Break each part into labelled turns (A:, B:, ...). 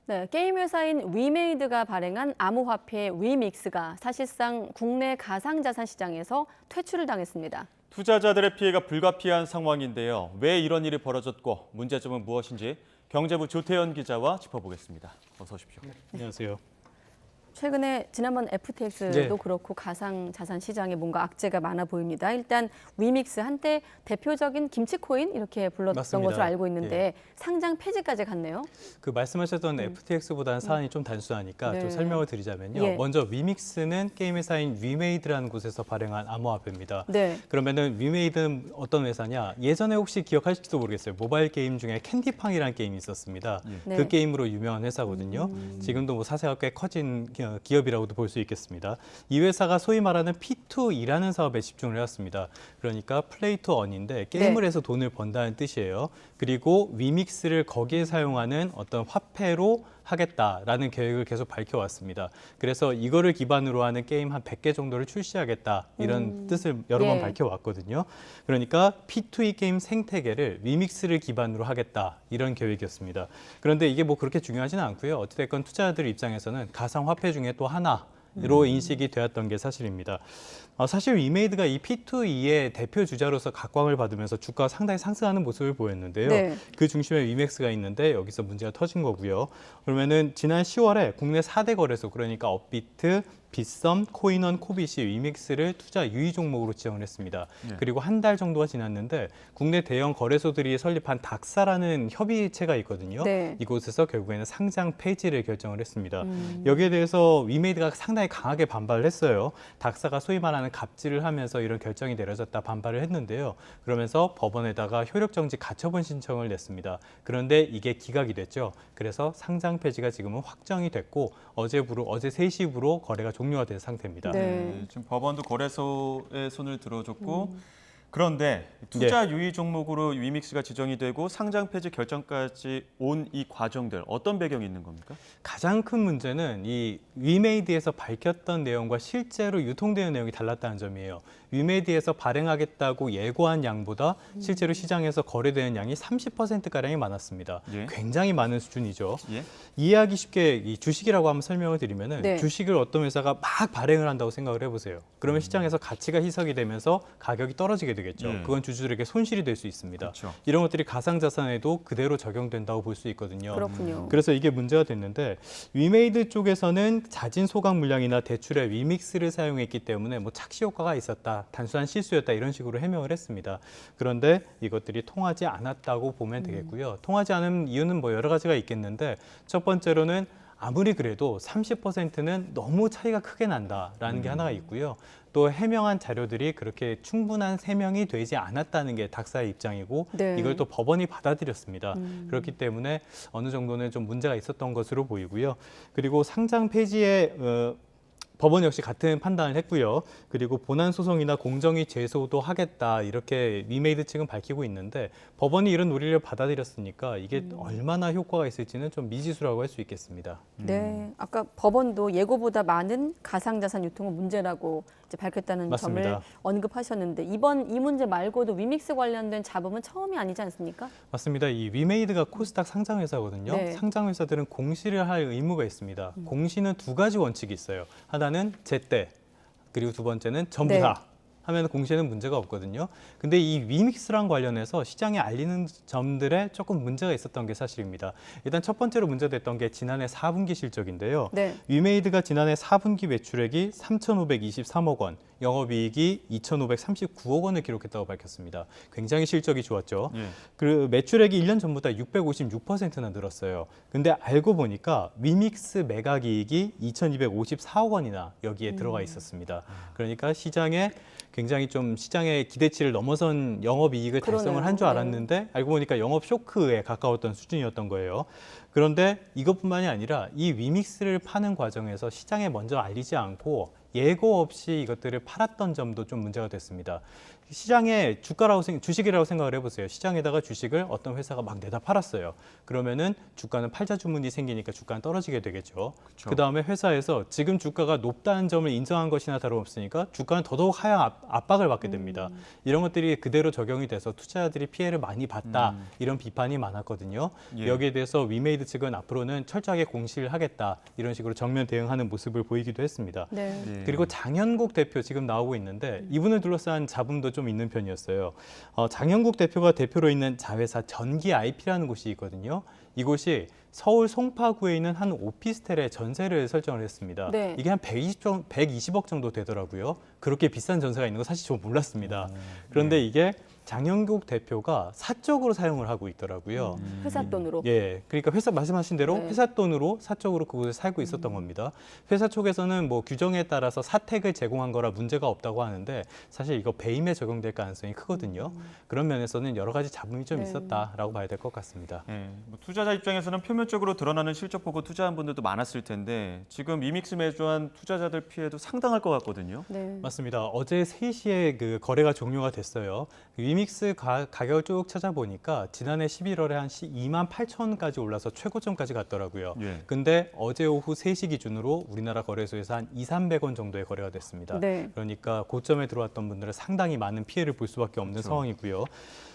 A: 네, 게임 회사인 위메이드가 발행한 암호화폐 위믹스가 사실상 국내 가상자산 시장에서 퇴출을 당했습니다.
B: 투자자들의 피해가 불가피한 상황인데요. 왜 이런 일이 벌어졌고 문제점은 무엇인지 경제부 조태현 기자와 짚어보겠습니다. 어서 오십시오.
C: 안녕하세요.
A: 최근에 지난번 FTX도 그렇고 가상자산 시장에 뭔가 악재가 많아 보입니다. 일단 위믹스 한때 대표적인 김치코인 이렇게 불렀던
C: 맞습니다.
A: 것으로 알고 있는데 상장 폐지까지 갔네요.
C: 그 말씀하셨던 FTX보다는 사안이 좀 단순하니까
A: 네.
C: 좀 설명을 드리자면요.
A: 예.
C: 먼저 위믹스는 게임 회사인 위메이드라는 곳에서 발행한 암호화폐입니다.
A: 네.
C: 그러면은 위메이드는 어떤 회사냐? 예전에 혹시 기억하실지도 모르겠어요. 모바일 게임 중에 캔디팡이라는 게임이 있었습니다.
A: 네.
C: 그 게임으로 유명한 회사거든요. 지금도 뭐 사세가 꽤 커진 기업이라고도 볼 수 있겠습니다. 이 회사가 소위 말하는 P2E라는 사업에 집중을 해왔습니다. 그러니까 플레이 투 언인데 게임을 해서 돈을 번다는 뜻이에요. 그리고 위믹스를 거기에 사용하는 어떤 화폐로 하겠다라는 계획을 계속 밝혀왔습니다. 그래서 이거를 기반으로 하는 게임 한 100개 정도를 출시하겠다 이런 뜻을 여러 번 밝혀왔거든요. 그러니까 P2E 게임 생태계를 위믹스를 기반으로 하겠다 이런 계획이었습니다. 그런데 이게 뭐 그렇게 중요하지는 않고요. 어찌됐건 투자자들 입장에서는 가상화폐 중에 또 하나로 인식이 되었던 게 사실입니다. 사실 위메이드가 이 P2E의 대표 주자로서 각광을 받으면서 주가가 상당히 상승하는 모습을 보였는데요.
A: 네.
C: 그 중심에 위맥스가 있는데 여기서 문제가 터진 거고요. 그러면은 지난 10월에 국내 4대 거래소 그러니까 업비트, 빗썸, 코인원, 코빗이 위믹스를 투자 유의 종목으로 지정을 했습니다. 그리고 한 달 정도가 지났는데 국내 대형 거래소들이 설립한 닥사라는 협의체가 있거든요.
A: 네.
C: 이곳에서 결국에는 상장 폐지를 결정을 했습니다. 여기에 대해서 위메이드가 상당히 강하게 반발을 했어요. 닥사가 소위 말하는 갑질을 하면서 이런 결정이 내려졌다 반발을 했는데요. 그러면서 법원에다가 효력정지 가처분 신청을 냈습니다. 그런데 이게 기각이 됐죠. 그래서 상장 폐지가 지금은 확정이 됐고 어제 3시부로 거래가 종료가 된 상태입니다.
A: 네.
B: 지금 법원도 거래소에 손을 들어줬고 그런데 투자 유의 종목으로 위믹스가 지정이 되고 상장 폐지 결정까지 온 이 과정들 어떤 배경이 있는 겁니까?
C: 가장 큰 문제는 이 위메이드에서 밝혔던 내용과 실제로 유통되는 내용이 달랐다는 점이에요. 위메이드에서 발행하겠다고 예고한 양보다 실제로 시장에서 거래되는 양이 30%가량이 많았습니다.
B: 예.
C: 굉장히 많은 수준이죠.
B: 예?
C: 이해하기 쉽게 이 주식이라고 한번 설명을 드리면은
A: 네.
C: 주식을 어떤 회사가 막 발행을 한다고 생각을 해보세요. 그러면 시장에서 가치가 희석이 되면서 가격이 떨어지게 되겠죠.
B: 예.
C: 그건 주주들에게 손실이 될 수 있습니다.
B: 그렇죠.
C: 이런 것들이 가상자산에도 그대로 적용된다고 볼 수 있거든요.
A: 그렇군요.
C: 그래서 이게 문제가 됐는데 위메이드 쪽에서는 자진 소각 물량이나 대출에 위믹스를 사용했기 때문에 뭐 착시 효과가 있었다, 단순한 실수였다 이런 식으로 해명을 했습니다. 그런데 이것들이 통하지 않았다고 보면 되겠고요. 통하지 않은 이유는 뭐 여러 가지가 있겠는데 첫 번째로는 아무리 그래도 30%는 너무 차이가 크게 난다라는 게 하나가 있고요. 또 해명한 자료들이 그렇게 충분한 해명이 되지 않았다는 게 닥사의 입장이고
A: 네.
C: 이걸 또 법원이 받아들였습니다. 그렇기 때문에 어느 정도는 좀 문제가 있었던 것으로 보이고요. 그리고 상장 폐지에 법원 역시 같은 판단을 했고요. 그리고 본안 소송이나 공정위 제소도 하겠다 이렇게 위메이드 측은 밝히고 있는데 법원이 이런 논리를 받아들였으니까 이게 얼마나 효과가 있을지는 좀 미지수라고 할 수 있겠습니다.
A: 네, 아까 법원도 예고보다 많은 가상자산 유통은 문제라고 이제 밝혔다는
C: 맞습니다.
A: 점을 언급하셨는데 이번 이 문제 말고도 위믹스 관련된 잡음은 처음이 아니지 않습니까?
C: 맞습니다. 이 위메이드가 코스닥 상장 회사거든요.
A: 네.
C: 상장 회사들은 공시를 할 의무가 있습니다. 공시는 두 가지 원칙이 있어요. 하나는 제때, 그리고 두 번째는 전부다. 하면 공시에는 문제가 없거든요. 근데 이 위믹스랑 관련해서 시장에 알리는 점들에 조금 문제가 있었던 게 사실입니다. 일단 첫 번째로 문제됐던 게 지난해 4분기 실적인데요.
A: 네.
C: 위메이드가 지난해 4분기 매출액이 3,523억 원, 영업이익이 2,539억 원을 기록했다고 밝혔습니다. 굉장히 실적이 좋았죠.
B: 예.
C: 그 매출액이 1년 전보다 656%나 늘었어요. 근데 알고 보니까 위믹스 매각이익이 2,254억 원이나 여기에 들어가 있었습니다. 그러니까 시장에 굉장히 좀 시장의 기대치를 넘어선 영업이익을 달성을
A: 그러네요.
C: 한 줄
A: 네.
C: 알았는데 알고 보니까 영업 쇼크에 가까웠던 수준이었던 거예요. 그런데 이것뿐만이 아니라 이 위믹스를 파는 과정에서 시장에 먼저 알리지 않고 예고 없이 이것들을 팔았던 점도 좀 문제가 됐습니다. 시장의 주식이라고 생각을 해보세요. 시장에다가 주식을 어떤 회사가 막 내다 팔았어요. 그러면은 주가는 팔자 주문이 생기니까 주가는 떨어지게 되겠죠.
B: 그쵸.
C: 그다음에 회사에서 지금 주가가 높다는 점을 인정한 것이나 다름없으니까 주가는 더더욱 하향 압박을 받게 됩니다. 이런 것들이 그대로 적용이 돼서 투자자들이 피해를 많이 봤다. 이런 비판이 많았거든요.
B: 예.
C: 여기에 대해서 위메이드 측은 앞으로는 철저하게 공시를 하겠다. 이런 식으로 정면 대응하는 모습을 보이기도 했습니다.
A: 네.
B: 예.
C: 그리고 장현국 대표 지금 나오고 있는데 이분을 둘러싼 자금도 좀 있는 편이었어요. 장현국 대표가 대표로 있는 자회사 전기 IP라는 곳이 있거든요. 이곳이 서울 송파구에 있는 한 오피스텔에 전세를 설정을 했습니다.
A: 네.
C: 이게 한 120억 정도 되더라고요. 그렇게 비싼 전세가 있는 거 사실 저 몰랐습니다. 그런데 이게 장현국 대표가 사적으로 사용을 하고 있더라고요.
A: 회사 돈으로.
C: 예, 그러니까 회사 말씀하신 대로
A: 네.
C: 회사 돈으로 사적으로 그곳에 살고 있었던 겁니다. 회사 쪽에서는 뭐 규정에 따라서 사택을 제공한 거라 문제가 없다고 하는데 사실 이거 배임에 적용될 가능성이 크거든요. 그런 면에서는 여러 가지 잡음이 좀
A: 네.
C: 있었다라고 봐야 될 것 같습니다.
B: 예, 뭐 투자자 입장에서는 표면적으로 드러나는 실적 보고 투자한 분들도 많았을 텐데 지금 위믹스 매수한 투자자들 피해도 상당할 것 같거든요.
A: 네.
C: 맞습니다. 어제 3시에 그 거래가 종료가 됐어요. 위믹스 가격을 쭉 찾아보니까 지난해 11월에 한 28,000원까지 올라서 최고점까지 갔더라고요.
B: 예.
C: 근데 어제 오후 3시 기준으로 우리나라 거래소에서 한 200~300원 정도의 거래가 됐습니다.
A: 네.
C: 그러니까 고점에 들어왔던 분들은 상당히 많은 피해를 볼 수밖에 없는
B: 그렇죠.
C: 상황이고요.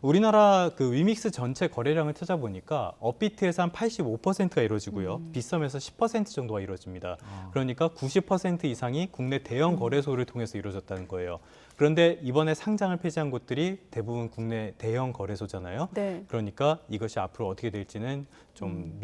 C: 우리나라 그 위믹스 전체 거래량을 찾아보니까 업비트에서 한 85%가 이루어지고요. 빗썸에서 10% 정도가 이루어집니다. 그러니까 90% 이상이 국내 대형 거래소를 통해서 이루어졌다는 거예요. 그런데 이번에 상장을 폐지한 곳들이 대부분 국내 대형 거래소잖아요.
A: 네.
C: 그러니까 이것이 앞으로 어떻게 될지는 좀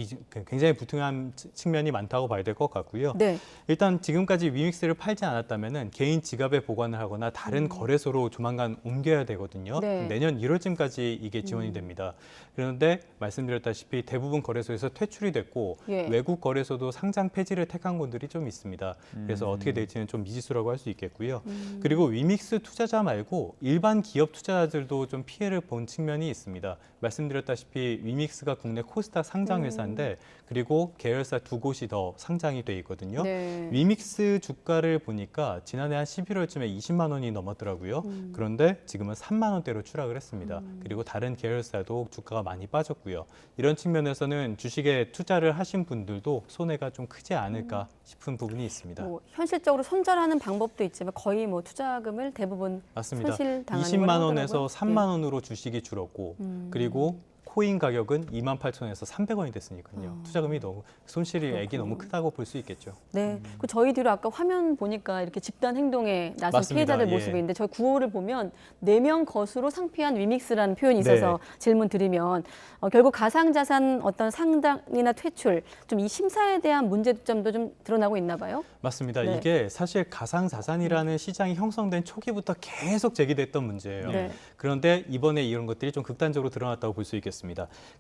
C: 굉장히 불투명한 측면이 많다고 봐야 될 것 같고요.
A: 네.
C: 일단 지금까지 위믹스를 팔지 않았다면은 개인 지갑에 보관을 하거나 다른 거래소로 조만간 옮겨야 되거든요.
A: 네.
C: 내년 1월쯤까지 이게 지원이 됩니다. 그런데 말씀드렸다시피 대부분 거래소에서 퇴출이 됐고
A: 예.
C: 외국 거래소도 상장 폐지를 택한 곳들이 좀 있습니다. 그래서 어떻게 될지는 좀 미지수라고 할 수 있겠고요. 그리고 위믹스 투자자 말고 일반 기업 투자자들도 좀 피해를 본 측면이 있습니다. 말씀드렸다시피 위믹스가 국내 코스닥 상장 회사인데 그리고 계열사 2곳이 더 상장이 돼 있거든요.
A: 네.
C: 위믹스 주가를 보니까 지난해 한 11월쯤에 20만 원이 넘었더라고요. 그런데 지금은 3만 원대로 추락을 했습니다. 그리고 다른 계열사도 주가가 많이 빠졌고요. 이런 측면에서는 주식에 투자를 하신 분들도 손해가 좀 크지 않을까 싶은 부분이 있습니다.
A: 뭐 현실적으로 손절하는 방법도 있지만 거의 뭐 투자금을 대부분
C: 맞습니다.
A: 손실 당하는
C: 20만
A: 걸
C: 원에서
A: 하더라고요.
C: 3만 원으로 주식이 줄었고 그리고 코인 가격은 28,000원에서 300원이 됐으니까요. 투자금이 너무 손실액이 너무 크다고 볼 수 있겠죠.
A: 네. 그 저희 뒤로 아까 화면 보니까 이렇게 집단 행동에 나선
C: 맞습니다.
A: 피해자들
C: 예.
A: 모습이 있는데 저희 구호를 보면 4명 것으로 상피한 위믹스라는 표현이 있어서 질문 드리면 결국 가상자산 어떤 상당이나 퇴출 좀 이 심사에 대한 문제점도 좀 드러나고 있나 봐요.
C: 맞습니다.
A: 네.
C: 이게 사실 가상자산이라는 시장이 형성된 초기부터 계속 제기됐던 문제예요.
A: 네.
C: 그런데 이번에 이런 것들이 좀 극단적으로 드러났다고 볼 수 있겠습니다.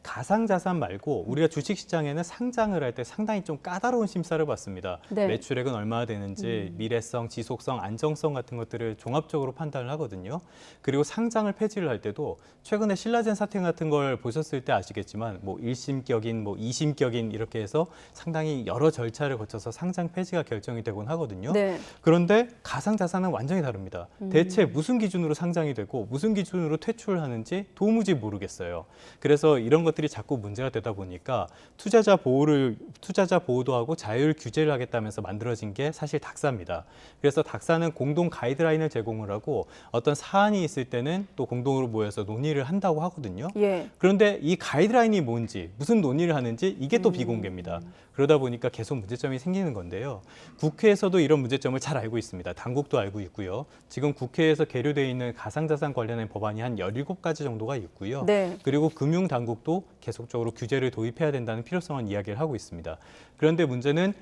C: 가상자산 말고 우리가 주식시장에는 상장을 할 때 상당히 좀 까다로운 심사를 받습니다.
A: 네.
C: 매출액은 얼마나 되는지, 미래성, 지속성, 안정성 같은 것들을 종합적으로 판단을 하거든요. 그리고 상장을 폐지를 할 때도 최근에 신라젠 사태 같은 걸 보셨을 때 아시겠지만 뭐 1심격인, 뭐 2심격인 이렇게 해서 상당히 여러 절차를 거쳐서 상장 폐지가 결정이 되곤 하거든요.
A: 네.
C: 그런데 가상자산은 완전히 다릅니다. 대체 무슨 기준으로 상장이 되고 무슨 기준으로 퇴출하는지 도무지 모르겠어요. 그래서 이런 것들이 자꾸 문제가 되다 보니까 투자자 보호도 하고 자율 규제를 하겠다면서 만들어진 게 사실 닥사입니다. 그래서 닥사는 공동 가이드라인을 제공을 하고 어떤 사안이 있을 때는 또 공동으로 모여서 논의를 한다고 하거든요.
A: 예.
C: 그런데 이 가이드라인이 뭔지, 무슨 논의를 하는지 이게 또 비공개입니다. 그러다 보니까 계속 문제점이 생기는 건데요. 국회에서도 이런 문제점을 잘 알고 있습니다. 당국도 알고 있고요. 지금 국회에서 계류되어 있는 가상자산 관련된 법안이 한 17가지 정도가 있고요.
A: 네.
C: 그리고 금융당국도 계속적으로 규제를 도입해야 된다는 필요성을 이야기를 하고 있습니다. 그런데 문제는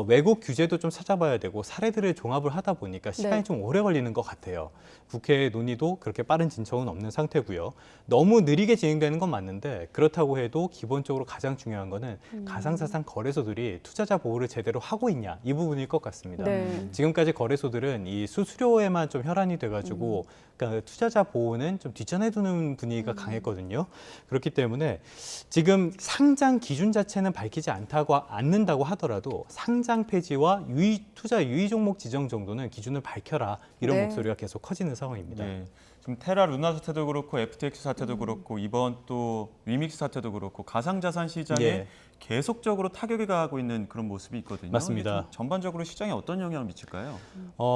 C: 외국 규제도 좀 찾아봐야 되고 사례들을 종합을 하다 보니까 시간이
A: 네.
C: 좀 오래 걸리는 것 같아요. 국회 논의도 그렇게 빠른 진척은 없는 상태고요. 너무 느리게 진행되는 건 맞는데 그렇다고 해도 기본적으로 가장 중요한 거는 가상자산 거래소들이 투자자 보호를 제대로 하고 있냐 이 부분일 것 같습니다.
A: 네.
C: 지금까지 거래소들은 이 수수료에만 좀 혈안이 돼가지고 그러니까 투자자 보호는 좀 뒷전에 두는 분위기가 강했거든요. 그렇기 때문에 지금 상장 기준 자체는 밝히지 않는다고 하더라도 상장 폐지와 투자 유의 종목 지정 정도는 기준을 밝혀라 이런
A: 네.
C: 목소리가 계속 커지는 상황입니다.
B: 네. 지금 테라 루나 사태도 그렇고 FTX 사태도 그렇고 이번 또 위믹스 사태도 그렇고 가상자산 시장에
C: 예.
B: 계속적으로 타격이 가하고 있는 그런 모습이 있거든요.
C: 맞습니다.
B: 이게 좀 전반적으로 시장에 어떤 영향을 미칠까요?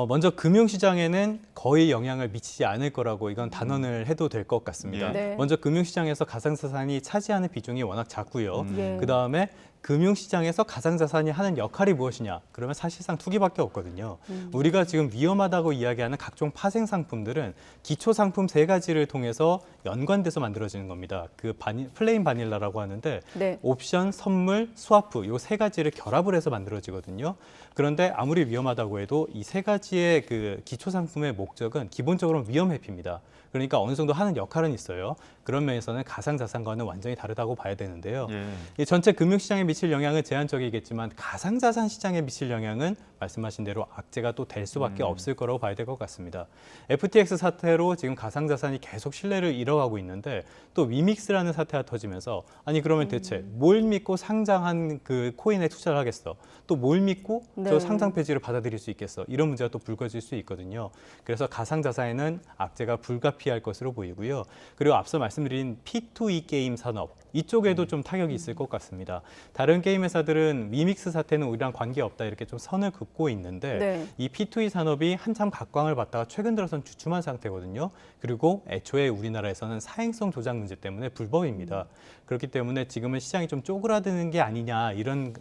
C: 먼저 금융시장에는 거의 영향을 미치지 않을 거라고 이건 단언을 해도 될 것 같습니다.
B: 예.
A: 네.
C: 먼저 금융시장에서 가상자산이 차지하는 비중이 워낙 작고요.
A: 예.
C: 그다음에 금융시장에서 가상자산이 하는 역할이 무엇이냐? 그러면 사실상 투기밖에 없거든요. 우리가 지금 위험하다고 이야기하는 각종 파생 상품들은 기초 상품 3가지를 통해서 연관돼서 만들어지는 겁니다. 그 플레인 바닐라라고 하는데
A: 네.
C: 옵션, 선물, 스와프 요 3가지를 결합을 해서 만들어지거든요. 그런데 아무리 위험하다고 해도 이 3가지의 그 기초 상품의 목적은 기본적으로 위험 회피입니다. 그러니까 어느 정도 하는 역할은 있어요. 그런 면에서는 가상자산과는 완전히 다르다고 봐야 되는데요.
B: 예.
C: 이 전체 금융시장에 미칠 영향은 제한적이겠지만 가상자산 시장에 미칠 영향은 말씀하신 대로 악재가 또 될 수밖에 없을 거라고 봐야 될 것 같습니다. FTX 사태로 지금 가상자산이 계속 신뢰를 잃어가고 있는데 또 위믹스라는 사태가 터지면서 아니 그러면 대체 뭘 믿고 상장한 그 코인에 투자를 하겠어? 또 뭘 믿고
A: 네.
C: 저 상장 폐지를 받아들일 수 있겠어? 이런 문제가 또 불거질 수 있거든요. 그래서 가상자산에는 악재가 불가피할 것으로 보이고요. 그리고 앞서 말씀드린 P2E 게임 산업 이쪽에도 좀 타격이 있을 것 같습니다. 다른 게임 회사들은 위믹스 사태는 우리랑 관계없다 이렇게 좀 선을 긋고 있는데
A: 네.
C: 이 P2E 산업이 한참 각광을 받다가 최근 들어선 주춤한 상태거든요. 그리고 애초에 우리나라에서는 사행성 조작 문제 때문에 불법입니다. 그렇기 때문에 지금은 시장이 좀 쪼그라드는 게 아니냐 이런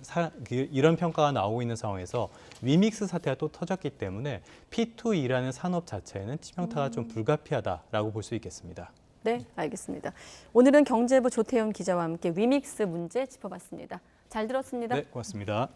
C: 평가가 나오고 있는 상황에서 위믹스 사태가 또 터졌기 때문에 P2E라는 산업 자체에는 치명타가 좀 불가피하다라고 볼 수 있겠습니다.
A: 네, 알겠습니다. 오늘은 경제부 조태현 기자와 함께 위믹스 문제 짚어봤습니다. 잘 들었습니다.
C: 네, 고맙습니다.